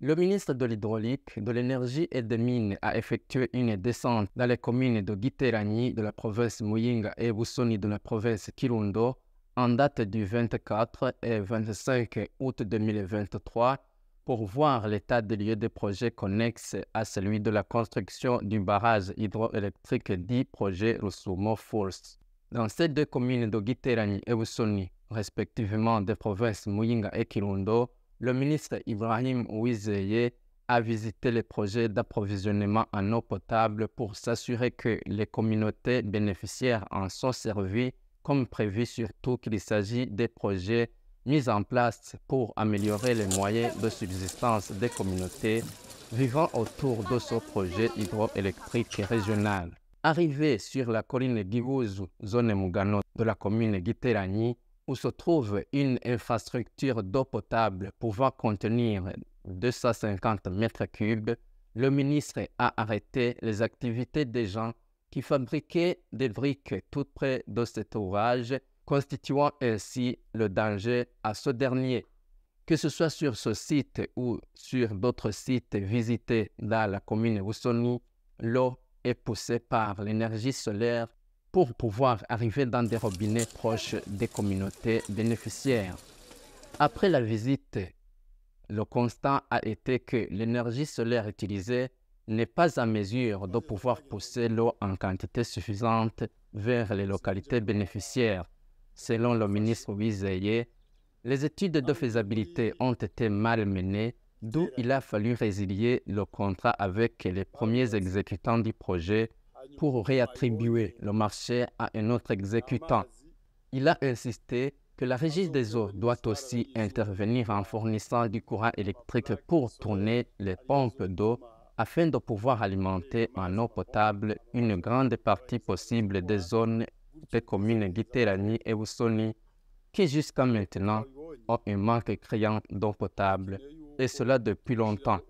Le ministre de l'Hydraulique, de l'Énergie et des Mines a effectué une descente dans les communes de Giterani de la province Muyinga et Busoni de la province Kirundo en date du 24 et 25 août 2023 pour voir l'état des lieux des projets connexes à celui de la construction du barrage hydroélectrique dit projet Rusumo Force. Dans ces deux communes de Giterani et Busoni, respectivement des provinces Muyinga et Kirundo, le ministre Ibrahim Uwizeye a visité les projets d'approvisionnement en eau potable pour s'assurer que les communautés bénéficiaires en sont servies comme prévu, surtout qu'il s'agit des projets mis en place pour améliorer les moyens de subsistance des communautés vivant autour de ce projet hydroélectrique régional. Arrivé sur la colline Giguzu, zone Mugano de la commune Giterani, où se trouve une infrastructure d'eau potable pouvant contenir 250 mètres cubes, le ministre a arrêté les activités des gens qui fabriquaient des briques tout près de cet ouvrage, constituant ainsi le danger à ce dernier. Que ce soit sur ce site ou sur d'autres sites visités dans la commune Busoni, l'eau est poussée par l'énergie solaire pour pouvoir arriver dans des robinets proches des communautés bénéficiaires. Après la visite, le constat a été que l'énergie solaire utilisée n'est pas à mesure de pouvoir pousser l'eau en quantité suffisante vers les localités bénéficiaires. Selon le ministre Uwizeye, les études de faisabilité ont été mal menées, d'où il a fallu résilier le contrat avec les premiers exécutants du projet pour réattribuer le marché à un autre exécutant. Il a insisté que la Régie des eaux doit aussi intervenir en fournissant du courant électrique pour tourner les pompes d'eau afin de pouvoir alimenter en eau potable une grande partie possible des zones des communes Giterani et Busoni qui jusqu'à maintenant ont un manque criant d'eau potable, et cela depuis longtemps.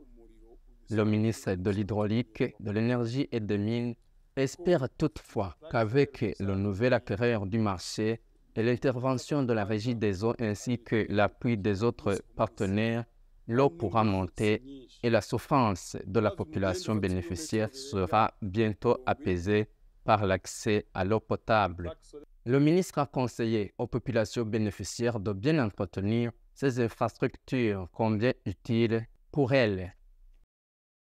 Le ministre de l'Hydraulique, de l'Énergie et des Mines espère toutefois qu'avec le nouvel acquéreur du marché et l'intervention de la Régie des eaux ainsi que l'appui des autres partenaires, l'eau pourra monter et la souffrance de la population bénéficiaire sera bientôt apaisée par l'accès à l'eau potable. Le ministre a conseillé aux populations bénéficiaires de bien entretenir ces infrastructures combien utiles pour elles.